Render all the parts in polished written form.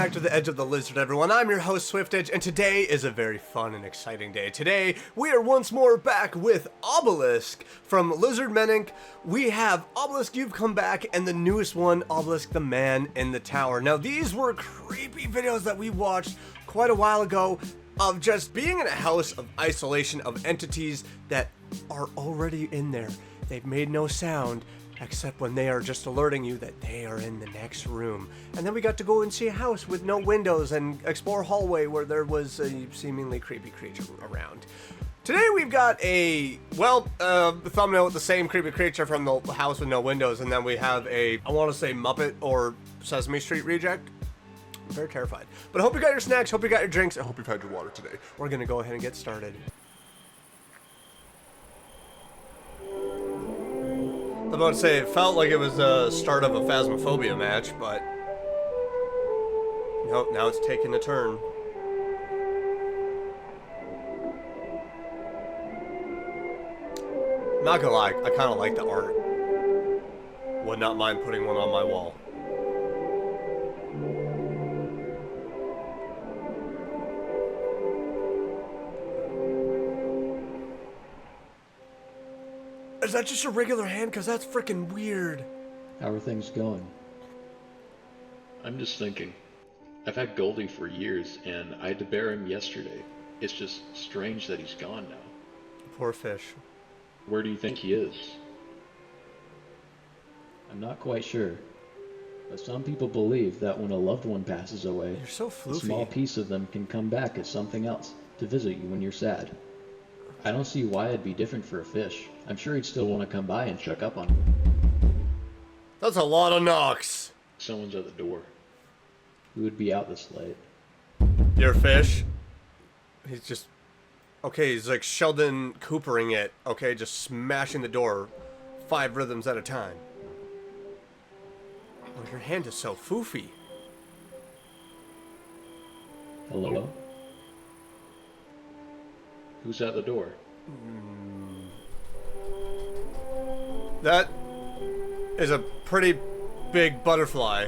back to the Edge of the Lizard, everyone. I'm your host, SwiftEdge, and today is a very fun and exciting day. Today, we are once more back with Obelisk from Lizard Men Inc. We have Obelisk, you've come back, and the newest one, Obelisk, the Man in the Tower. Now, these were creepy videos that we watched quite a while ago of just being in a house of isolation of entities that are already in there. They've made no sound, except when they are just alerting you that they are in the next room. And then we got to go and see a house with no windows and explore a hallway where there was a seemingly creepy creature around. Today we've got a, thumbnail with the same creepy creature from the house with no windows, and then we have a, I want to say Muppet or Sesame Street reject. I'm very terrified. But I hope you got your snacks, hope you got your drinks, I hope you've had your water today. We're gonna go ahead and get started. I was about to say, it felt like it was the start of a Phasmophobia match, but nope, now it's taking a turn. I'm not gonna lie, I kind of like the art. Would not mind putting one on my wall. Is that just a regular hand? Because that's freaking weird. How are things going? I'm just thinking. I've had Goldie for years, and I had to bear him yesterday. It's just strange that he's gone now. Poor fish. Where do you think he is? I'm not quite sure, but some people believe that when a loved one passes away, You're so a floofy. small piece of them can come back as something else to visit you when you're sad. I don't see why it'd be different for a fish. I'm sure he'd still want to come by and check up on you. That's a lot of knocks. Someone's at the door. Who would be out this late? Your fish? He's just... Okay, he's like Sheldon Coopering it. Okay, just smashing the door 5 rhythms at a time. Oh, your hand is so foofy. Hello? Who's at the door? That is a pretty big butterfly.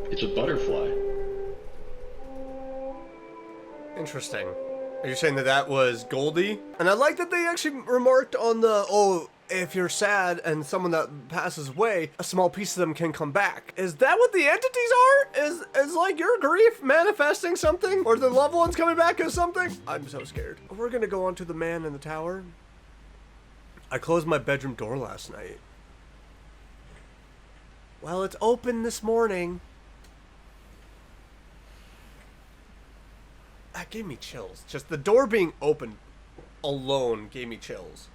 It's a butterfly. Interesting. Are you saying that that was Goldie? And I like that they actually remarked on the, oh, if you're sad and someone that passes away, a small piece of them can come back. Is that what the entities are? Is like your grief manifesting something? Or the loved ones coming back as something? I'm so scared. We're gonna go on to the Man in the Tower. I closed my bedroom door last night. Well, it's open this morning. That gave me chills. Just the door being open alone gave me chills.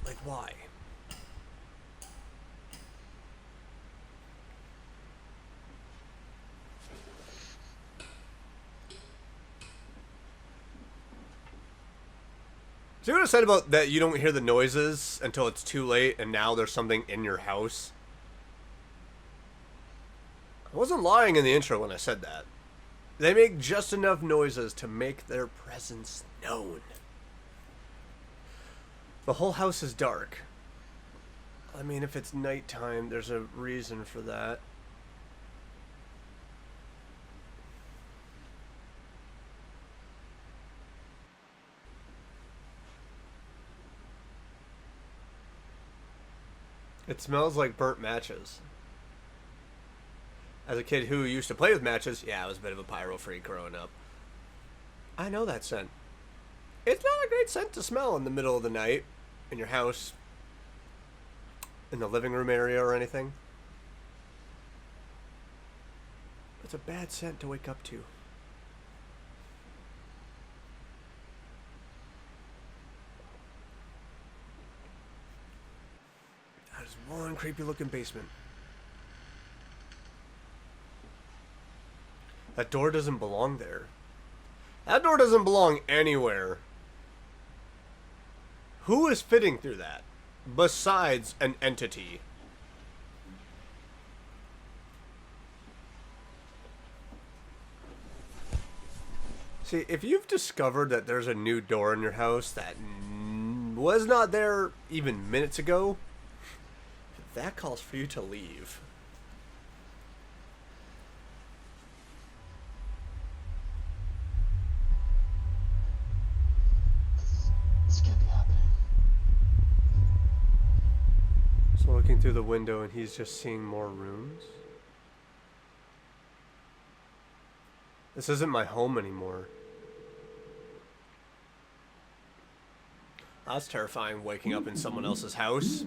Like, why? See what I said about that you don't hear the noises until it's too late and now there's something in your house? I wasn't lying in the intro when I said that. They make just enough noises to make their presence known. The whole house is dark. I mean, if it's nighttime, there's a reason for that. It smells like burnt matches. As a kid who used to play with matches, yeah, I was a bit of a pyro freak growing up. I know that scent. It's not a great scent to smell in the middle of the night in your house, in the living room area or anything. It's a bad scent to wake up to. That is one creepy looking basement. That door doesn't belong there. That door doesn't belong anywhere. Who is fitting through that? Besides an entity. See, if you've discovered that there's a new door in your house that was not there even minutes ago, that calls for you to leave. This can't be happening. So looking through the window and he's just seeing more rooms. This isn't my home anymore. That's terrifying, waking up in someone else's house.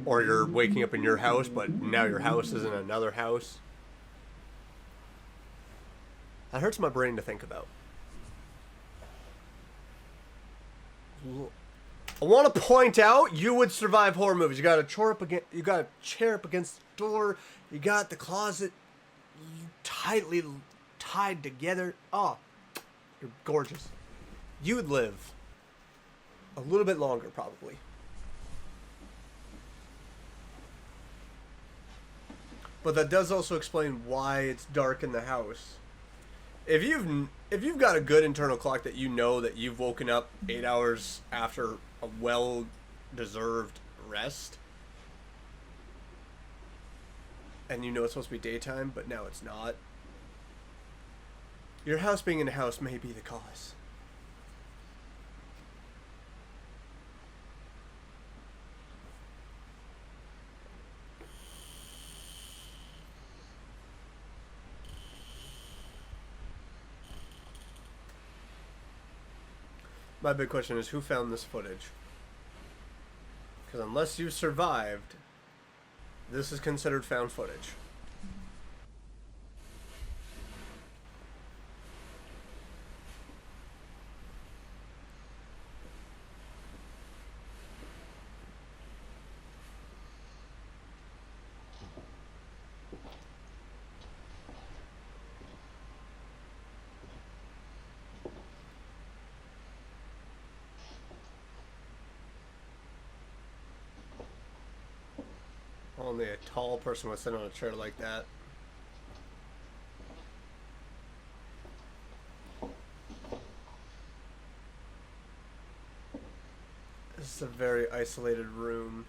Or you're waking up in your house, but now your house is in another house. That hurts my brain to think about. I want to point out, you would survive horror movies. You got a chair up against the door. You got the closet tightly tied together. Oh, you're gorgeous. You would live a little bit longer, probably. But that does also explain why it's dark in the house. If you've got a good internal clock that you know that you've woken up 8 hours after a well-deserved rest, and you know it's supposed to be daytime, but now it's not, your house being in a house may be the cause. My big question is, who found this footage? Because unless you survived, this is considered found footage. Only a tall person would sit on a chair like that. This is a very isolated room.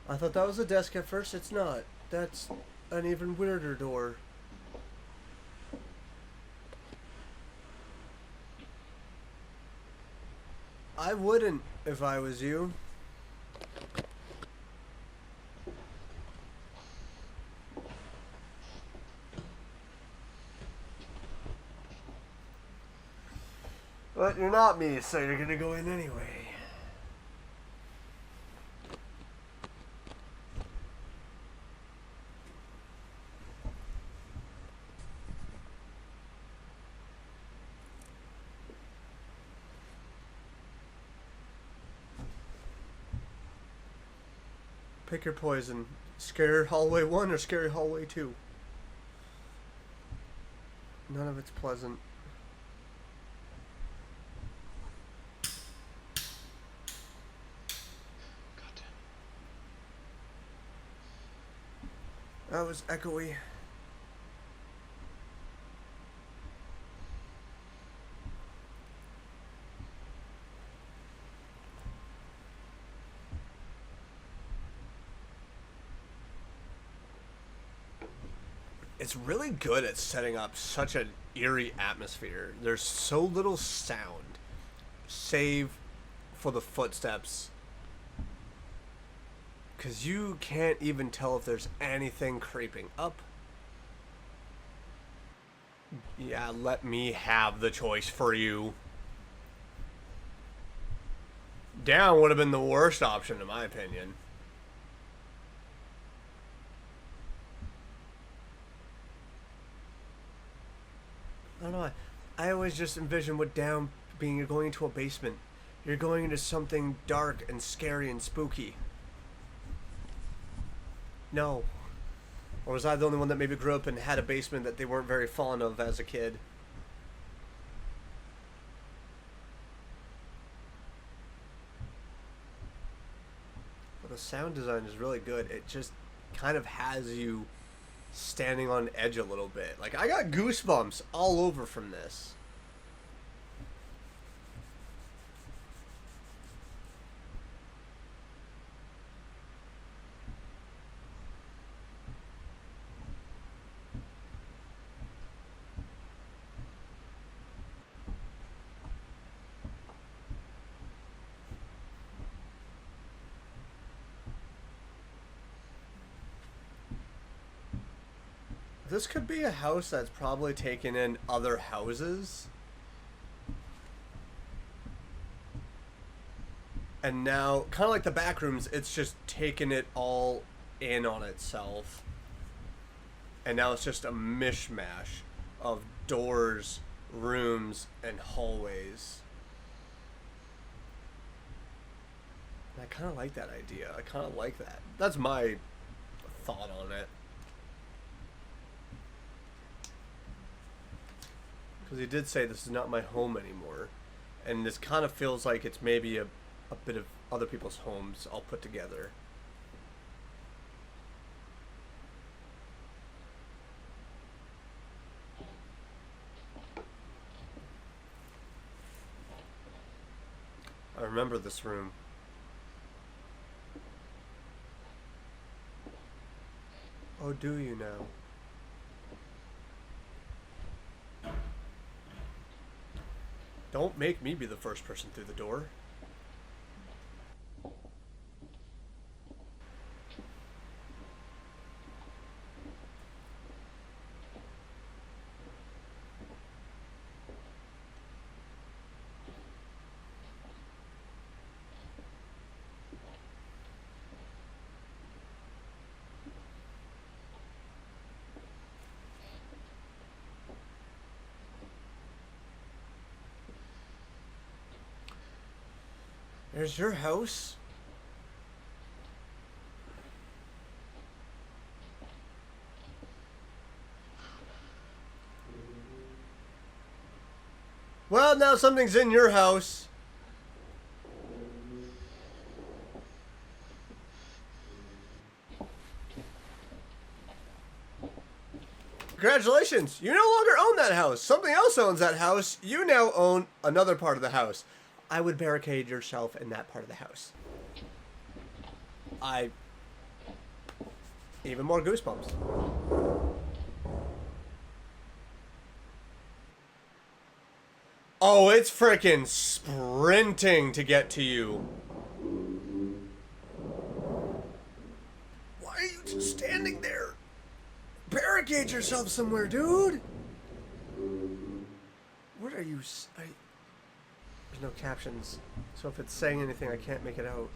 I thought that was a desk at first. It's not. That's an even weirder door. I wouldn't if I was you. But you're not me, so you're gonna go in anyway. Pick your poison. Scary hallway 1 or scary hallway 2. None of it's pleasant. That was echoey. It's really good at setting up such an eerie atmosphere. There's so little sound, save for the footsteps. Because you can't even tell if there's anything creeping up. Yeah, let me have the choice for you. Down would have been the worst option, in my opinion. I don't know. I always just envision what down being, you're going into a basement. You're going into something dark and scary and spooky. No. Or was I the only one that maybe grew up and had a basement that they weren't very fond of as a kid? But the sound design is really good. It just kind of has you standing on edge a little bit. Like, I got goosebumps all over from this. This could be a house that's probably taken in other houses. And now, kind of like the back rooms, it's just taken it all in on itself. And now it's just a mishmash of doors, rooms, and hallways. And I kind of like that idea. I kind of like that. That's my thought on it. Because he did say this is not my home anymore. And this kind of feels like it's maybe a bit of other people's homes all put together. I remember this room. Oh, do you now? Don't make me be the first person through the door. There's your house. Well, now something's in your house. Congratulations, you no longer own that house. Something else owns that house. You now own another part of the house. I would barricade yourself in that part of the house. Even more goosebumps. Oh, it's freaking sprinting to get to you. Why are you just standing there? Barricade yourself somewhere, dude. What are you... There's no captions, so if it's saying anything, I can't make it out.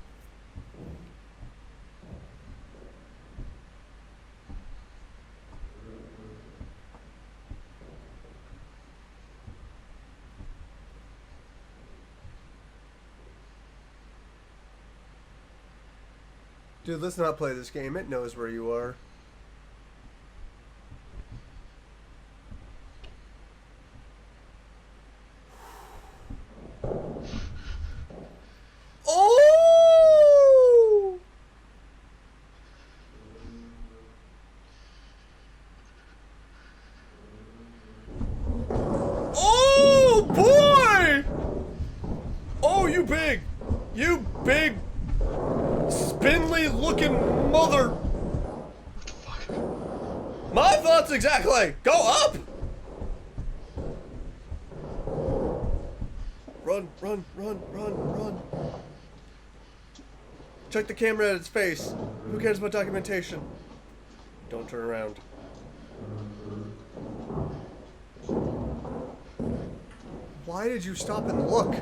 Dude, let's not play this game. It knows where you are. Oh! Oh, boy! Oh, you big, spindly looking mother. What the fuck? My thoughts exactly. Go up. Run, run, run, run, run. Check the camera at its face. Who cares about documentation? Don't turn around. Why did you stop and look?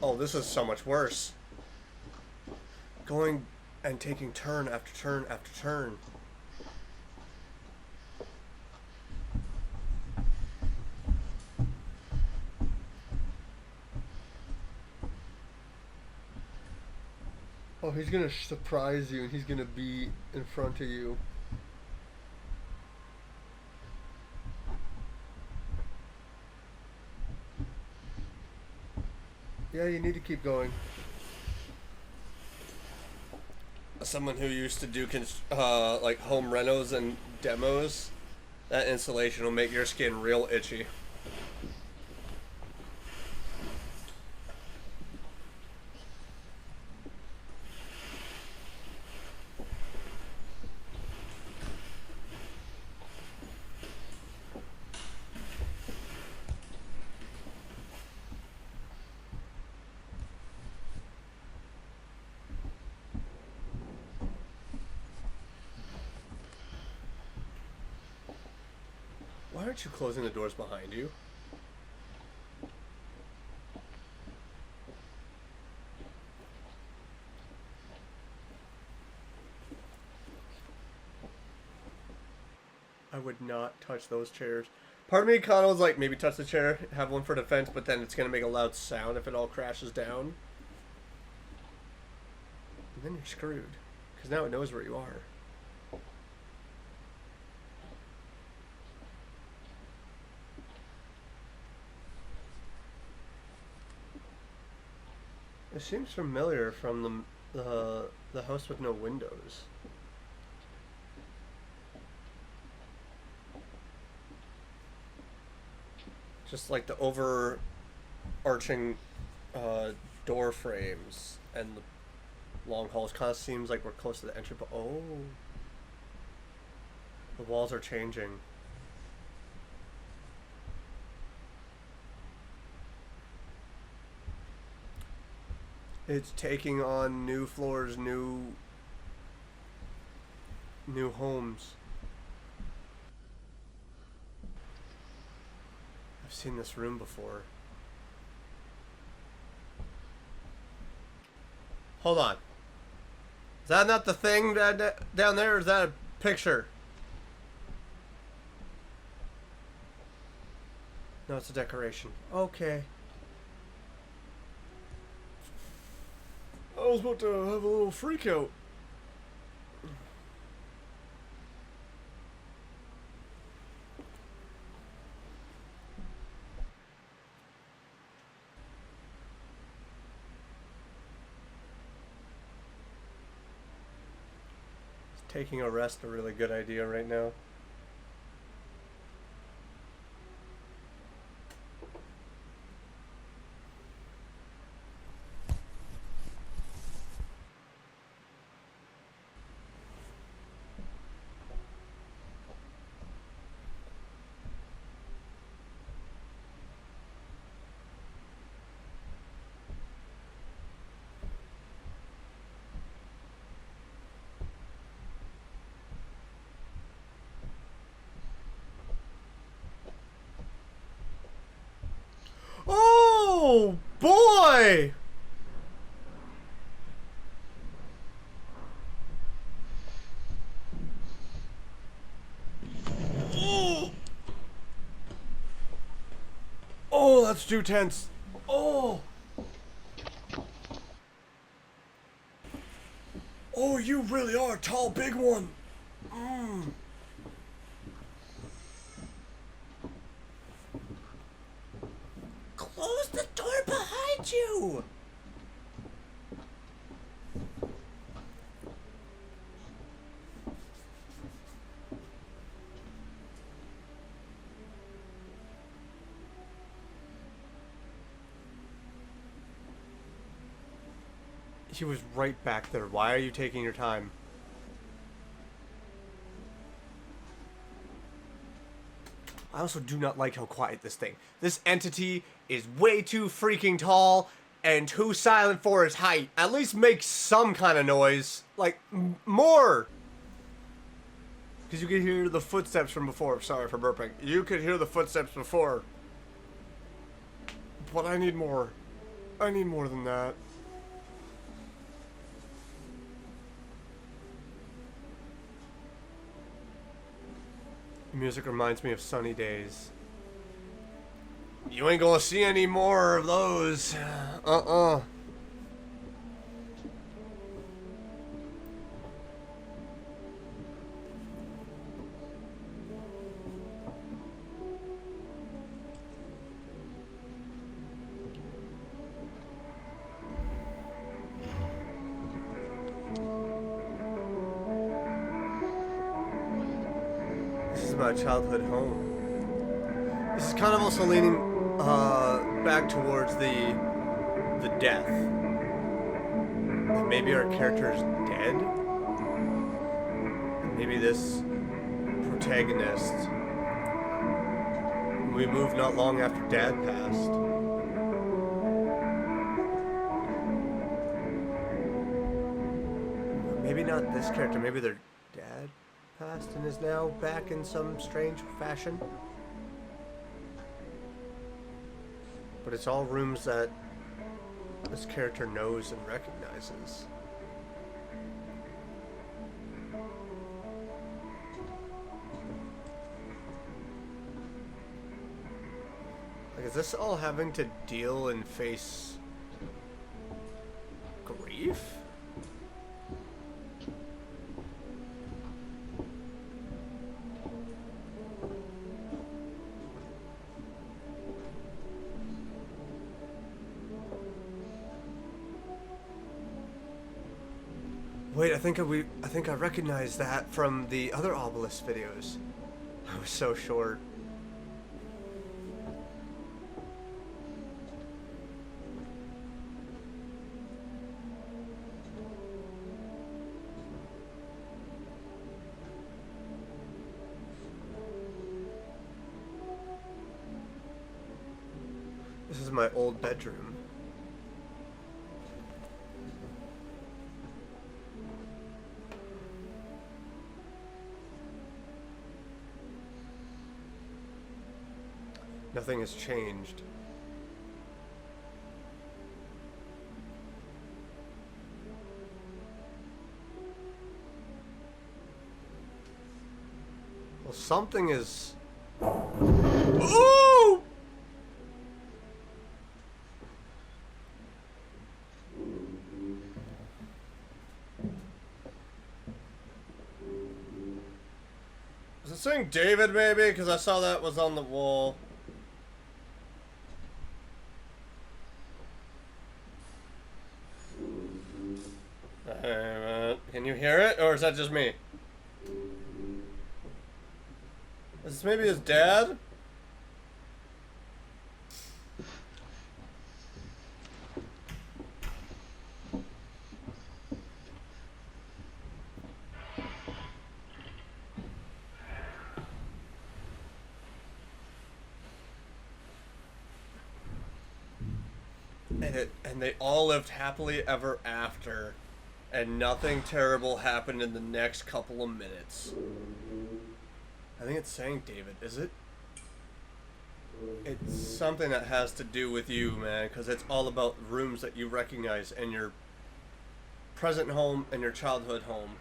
Oh, this is so much worse. Going and taking turn after turn after turn. Oh, he's gonna surprise you, and he's gonna be in front of you. Yeah, Yeah, you need to keep going. As someone who used to do like home renos and demos, that insulation will make your skin real itchy. Why aren't you closing the doors behind you? I would not touch those chairs. Part of me kind of was like, maybe touch the chair, have one for defense, but then it's going to make a loud sound if it all crashes down. And then you're screwed. Because now it knows where you are. It seems familiar from the house with no windows. Just like the overarching door frames and the long halls kind of seems like we're close to the entry. But oh, the walls are changing. It's taking on new floors, new homes. I've seen this room before. Hold on. Is that not the thing that down there, or is that a picture? No, it's a decoration. Okay. I was about to have a little freak out. Is taking a rest a really good idea right now? Oh boy! Oh, oh, that's too tense. Oh, oh, you really are a tall, big one. Mm. Close the door behind you. He was right back there. Why are you taking your time? I also do not like how quiet this thing. This entity is way too freaking tall and too silent for its height. At least make some kind of noise. Like, more! Because you could hear the footsteps from before. Sorry for burping. You could hear the footsteps before. But I need more. I need more than that. The music reminds me of sunny days. You ain't gonna see any more of those. my childhood home. This is kind of also leaning back towards the death. Maybe our character's dead? Maybe this protagonist, we moved not long after Dad passed. Maybe not this character, maybe their dad passed and is now back in some strange fashion. But it's all rooms that this character knows and recognizes. Like, is this all having to deal and face grief? Wait, I think I recognize that from the other Obelisk videos. I was so short. This is my old bedroom. Nothing has changed. Well, something is... Ooh! Is it saying David, maybe? Because I saw that was on the wall. Can you hear it, or is that just me? Is this maybe his dad? And they all lived happily ever after. And nothing terrible happened in the next couple of minutes. I think it's saying David, is it? It's something that has to do with you, man, because it's all about rooms that you recognize in your present home and your childhood home.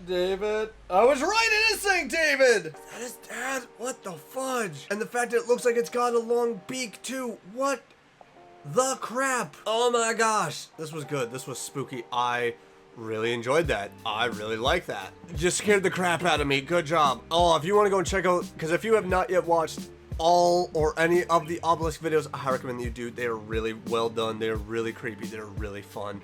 David. I was right, it is saying David! That is Dad? What the fudge? And the fact that it looks like it's got a long beak too. What the crap? Oh my gosh. This was good. This was spooky. I really enjoyed that. I really like that. Just scared the crap out of me. Good job. Oh, if you want to go and check out, because if you have not yet watched all or any of the Obelisk videos, I recommend that you do. They are really well done. They're really creepy. They're really fun.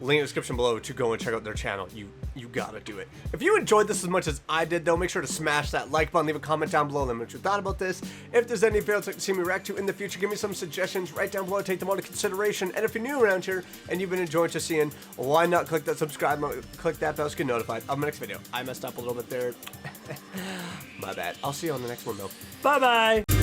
Link in the description below to go and check out their channel. You gotta do it. If you enjoyed this as much as I did, though, make sure to smash that like button. Leave a comment down below. Let me know what you thought about this. If there's any videos you'd like to see me react to in the future, give me some suggestions right down below. Take them all into consideration. And if you're new around here and you've been enjoying just seeing, why not click that subscribe button, click that bell to get notified of my next video. I messed up a little bit there. My bad. I'll see you on the next one, though. Bye-bye.